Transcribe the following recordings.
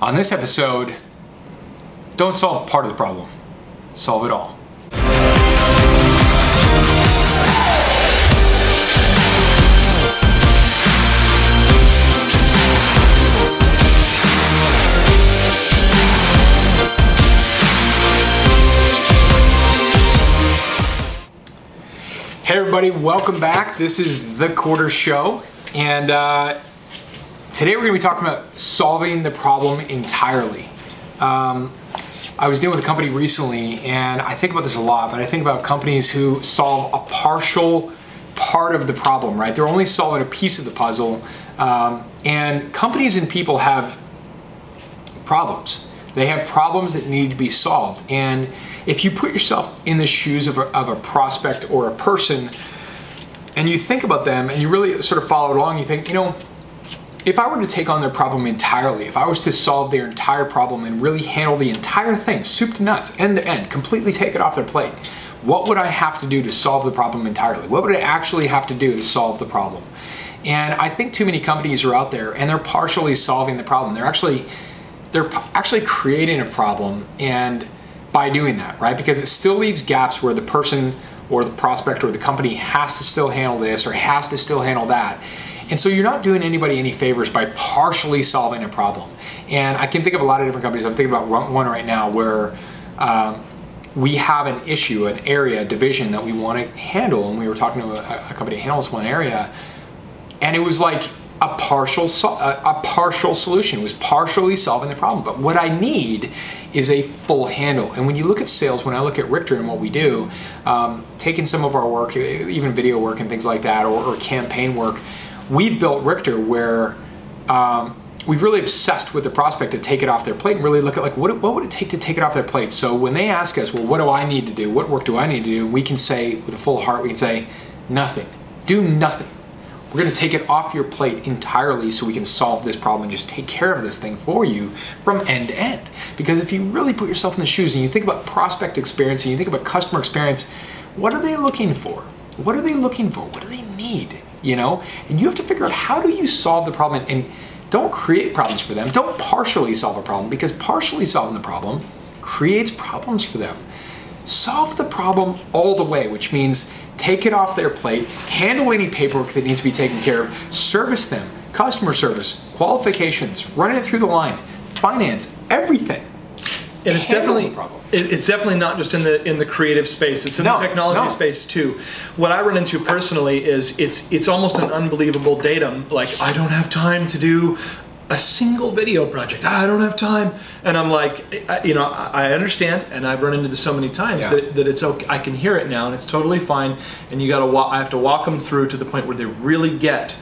On this episode, don't solve part of the problem, solve it all. Hey everybody, welcome back. This is The Quarter Show, and today we're going to be talking about solving the problem entirely. I was dealing with a company recently, and I think about this a lot, but I think about companies who solve a partial part of the problem, right? They're only solving a piece of the puzzle, and companies and people have problems. They have problems that need to be solved, and if you put yourself in the shoes of a prospect or a person, and you think about them, and you really sort of follow along, you think, you know, if I were to take on their problem entirely, if I was to solve their entire problem and really handle the entire thing, soup to nuts, end to end, completely take it off their plate, what would I have to do to solve the problem entirely? What would I actually have to do to solve the problem? And I think too many companies are out there, and they're partially solving the problem. They're actually creating a problem, and by doing that, right? Because it still leaves gaps where the person or the prospect or the company has to still handle this or has to still handle that. And so you're not doing anybody any favors by partially solving a problem. And I can think of a lot of different companies. I'm thinking about one right now where we have an issue, an area, a division that we want to handle. And we were talking to a company that handles one area, and it was like a partial solution. It was partially solving the problem. But what I need is a full handle. And when you look at sales, when I look at Richter and what we do, taking some of our work, even video work and things like that, or campaign work, we've built Richter where we've really obsessed with the prospect to take it off their plate and really look at like what would it take to take it off their plate. So when they ask us, well, what do I need to do? What work do I need to do? We can say with a full heart, we can say, nothing. Do nothing. We're going to take it off your plate entirely so we can solve this problem and just take care of this thing for you from end to end. Because if you really put yourself in the shoes and you think about prospect experience and you think about customer experience, what are they looking for? What are they looking for? What do they need? You know, and you have to figure out how do you solve the problem, and don't create problems for them. Don't partially solve a problem, because partially solving the problem creates problems for them. Solve the problem all the way, which means take it off their plate, handle any paperwork that needs to be taken care of, service them, customer service, qualifications, running it through the line, finance, everything. And it's definitely not just in the creative space. It's in the technology space too. What I run into personally is it's almost an unbelievable datum. Like, I don't have time to do a single video project. I don't have time. And I'm like, you know, I understand, and I've run into this so many times that it's okay. I can hear it now, and it's totally fine. And I have to walk them through to the point where they really get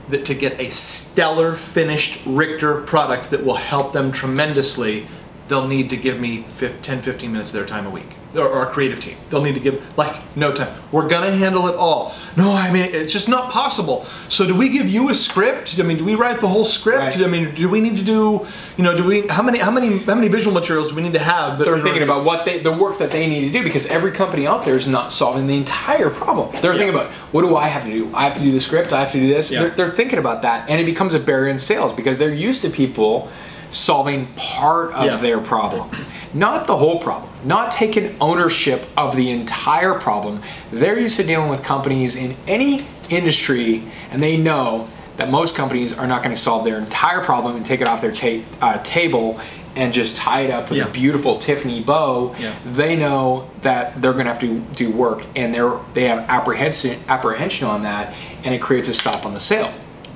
that to get a stellar finished Richter product that will help them tremendously. They'll need to give me 10, 15 minutes of their time a week, or a creative team. They'll need to give, like, no time. We're gonna handle it all. No, I mean, it's just not possible. So do we give you a script? I mean, do we write the whole script? Right. I mean, do we need to do, you know, how many visual materials do we need to have? They're thinking about the work that they need to do, because every company out there is not solving the entire problem. They're thinking about, what do I have to do? I have to do the script, I have to do this. Yeah. They're thinking about that, and it becomes a barrier in sales because they're used to people solving part of their problem, not the whole problem, not taking ownership of the entire problem. They're used to dealing with companies in any industry, and they know that most companies are not going to solve their entire problem and take it off their table and just tie it up with a beautiful Tiffany bow. They know that they're going to have to do work, and they have apprehension on that, and it creates a stop on the sale.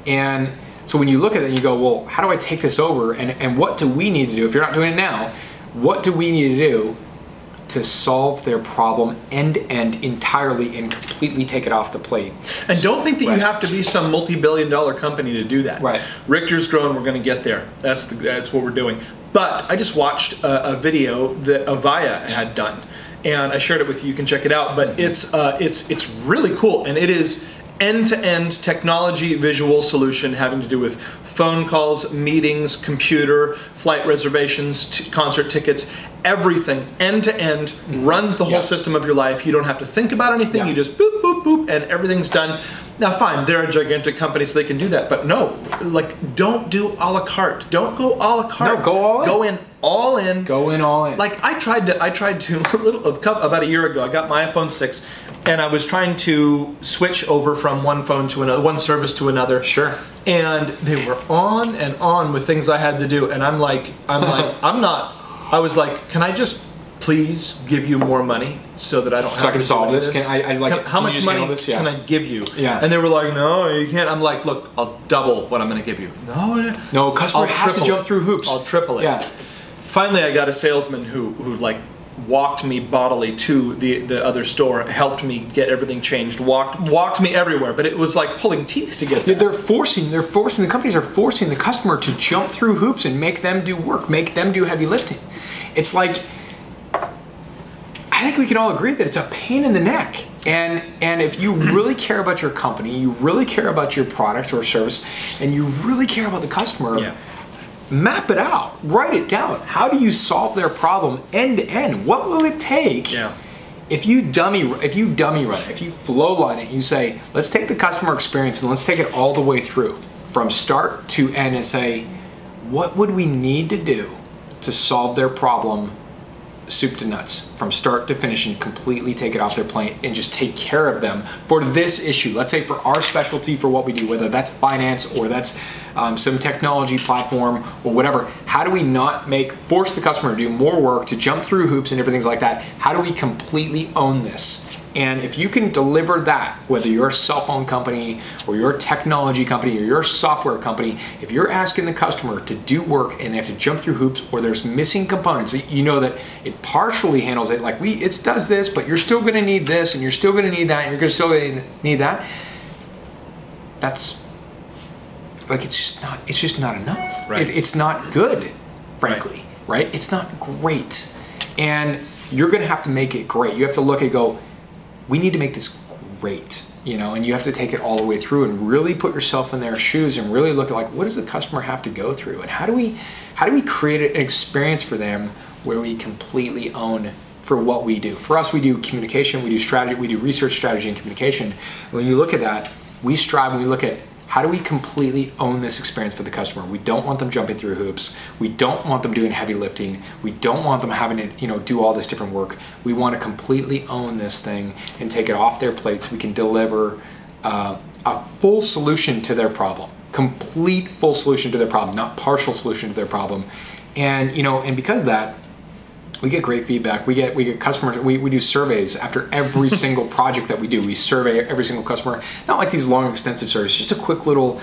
And so when you look at it and you go, well, how do I take this over, and what do we need to do? If you're not doing it now, what do we need to do to solve their problem end to end entirely and completely take it off the plate? And don't think that you have to be some multi-billion-dollar company to do that. Right. Richter's growing, we're going to get there. That's what we're doing. But I just watched a video that Avaya had done, and I shared it with you. You can check it out. But it's really cool, and it is end-to-end technology visual solution having to do with phone calls, meetings, computer, flight reservations, concert tickets, everything end to end runs the whole system of your life. You don't have to think about anything. You just boop, boop, boop, and everything's done. Now, fine, they're a gigantic company, so they can do that. But no, like, don't do a la carte. Don't go a la carte. No, go all in. Go in all in. Go in all in. Like, I tried to about a year ago. I got my iPhone 6, and I was trying to switch over from one phone to another, one service to another. Sure. And they were on and on with things I had to do, and I was like, can I just please give you more money so that I don't have to I can solve this? How much money can I give you? Yeah. And they were like, no, you can't. I'm like, look, I'll double what I'm going to give you. No, customer has to jump through hoops. I'll triple it. Yeah. Finally, I got a salesman who like walked me bodily to the other store, helped me get everything changed, walked me everywhere, but it was like pulling teeth to get there. The companies are forcing the customer to jump through hoops and make them do work, make them do heavy lifting. It's like, I think we can all agree that it's a pain in the neck. And if you really care about your company, you really care about your product or service, and you really care about the customer, map it out, write it down. How do you solve their problem end to end? What will it take? If you dummy run it, if you flow line it, you say, let's take the customer experience and let's take it all the way through from start to end and say, what would we need to do to solve their problem soup to nuts, from start to finish, and completely take it off their plate and just take care of them for this issue. Let's say for our specialty, for what we do, whether that's finance or that's some technology platform or whatever. How do we not force the customer to do more work, to jump through hoops and different things like that? How do we completely own this? And if you can deliver that, whether you're a cell phone company or you're a technology company or you're a software company, if you're asking the customer to do work and they have to jump through hoops or there's missing components, you know that it partially handles it, like it does this, but you're still gonna need this and you're still gonna need that and you're gonna still need that. That's like, it's just not enough. Right. It's not good, frankly, right? It's not great. And you're gonna have to make it great. You have to look and go, we need to make this great, and you have to take it all the way through and really put yourself in their shoes and really look at, like, what does the customer have to go through, and how do we create an experience for them where we completely own for what we do. For us, we do communication, we do strategy, we do research, strategy, and communication. When you look at that, we strive and we look at, how do we completely own this experience for the customer? We don't want them jumping through hoops. We don't want them doing heavy lifting. We don't want them having to, do all this different work. We want to completely own this thing and take it off their plates. We can deliver a full solution to their problem, complete full solution to their problem, not partial solution to their problem. And and because of that, we get great feedback. We get customers. We do surveys after every single project that we do. We survey every single customer. Not like these long, extensive surveys. Just a quick little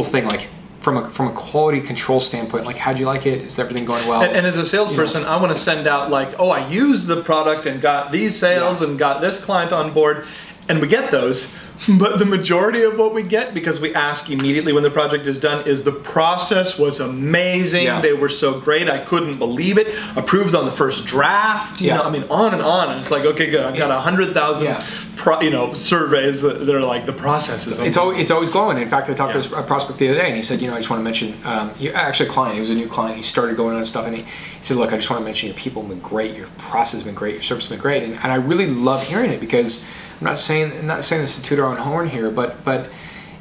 thing, like from a quality control standpoint. Like, how'd you like it? Is everything going well? And as a salesperson, I want to send out like, oh, I used the product and got these sales and got this client on board, and we get those. But the majority of what we get, because we ask immediately when the project is done, is the process was amazing. They were so great. I couldn't believe it. Approved on the first draft. You know, I mean, on and on. And it's like, okay, good. I've got 100,000 surveys that are like, the process is amazing. It's always glowing. In fact, I talked to a prospect the other day, and he said, I just want to mention, actually a client, he was a new client, he started going on stuff, and he said, look, I just want to mention your people have been great, your process has been great, your service has been great, and I really love hearing it, because I'm not saying this to toot our own horn here, but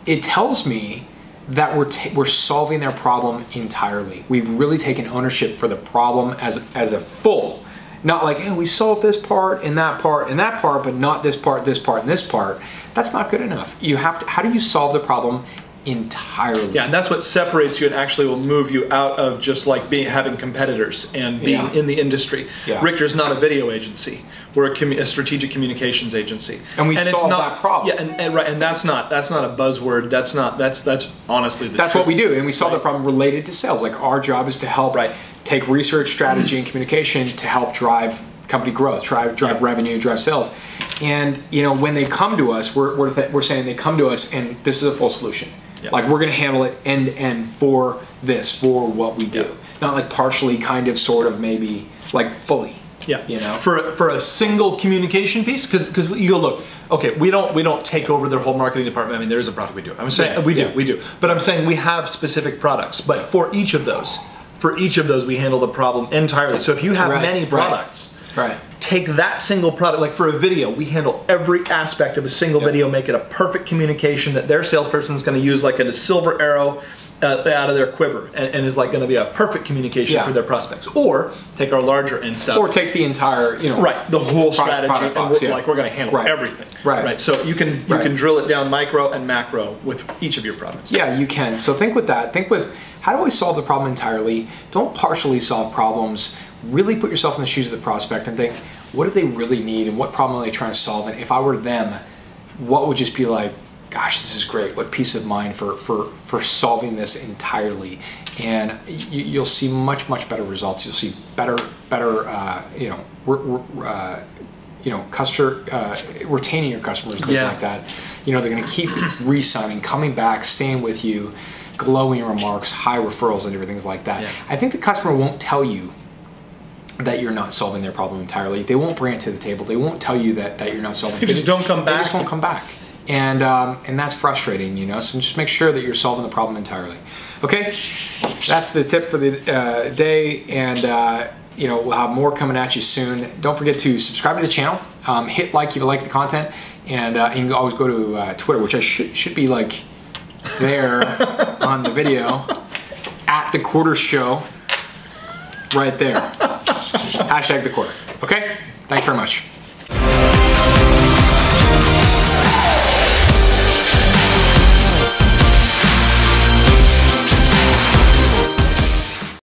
it tells me that we're solving their problem entirely. We've really taken ownership for the problem as a full. Not like, hey, we solved this part and that part and that part, but not this part, this part, and this part. That's not good enough. You have to. How do you solve the problem entirely? Yeah, and that's what separates you and actually will move you out of just like having competitors and being in the industry. Richter's not a video agency. We're a strategic communications agency, and we solve that problem. Yeah, and that's not a buzzword. That's honestly the truth. What we do, and we solve the problem related to sales. Like, our job is to help take research, strategy, and communication to help drive company growth, drive revenue, drive sales. And when they come to us, we're saying they come to us, and this is a full solution. Like, we're going to handle it end to end for what we do, not like partially, kind of, sort of, maybe, like fully. Yeah. You know, for a single communication piece, because you go, look, okay, we don't take over their whole marketing department. I mean, there is a product we do. I'm saying we do. But I'm saying we have specific products. But for each of those, we handle the problem entirely. So if you have many products, take that single product. Like for a video, we handle every aspect of a single video, make it a perfect communication that their salesperson is going to use like a silver arrow out of their quiver, and is like going to be a perfect communication for their prospects. Or take our larger end stuff. Or take the entire, the whole strategy, product box, and we're going to handle everything. Right. So you can drill it down micro and macro with each of your products. Yeah, you can. So think with that. Think with, how do I solve the problem entirely? Don't partially solve problems. Really put yourself in the shoes of the prospect and think, what do they really need, and what problem are they trying to solve? And if I were them, what would just be like, gosh, this is great. What peace of mind for solving this entirely. And you'll see much better results. You'll see better retaining your customers, things like that. They're going to keep re-signing, coming back, staying with you, glowing remarks, high referrals, and everything like that. I think the customer won't tell you that you're not solving their problem entirely. They won't bring it to the table. They won't tell you that you're not solving it. They just don't come back. They just won't come back. And that's frustrating, so just make sure that you're solving the problem entirely. Okay, that's the tip for the day, and we'll have more coming at you soon. Don't forget to subscribe to the channel, hit like if you like the content, and you can always go to Twitter, which I should be like there on the video, at The Quarter Show, right there. #TheQuarter. Okay, thanks very much.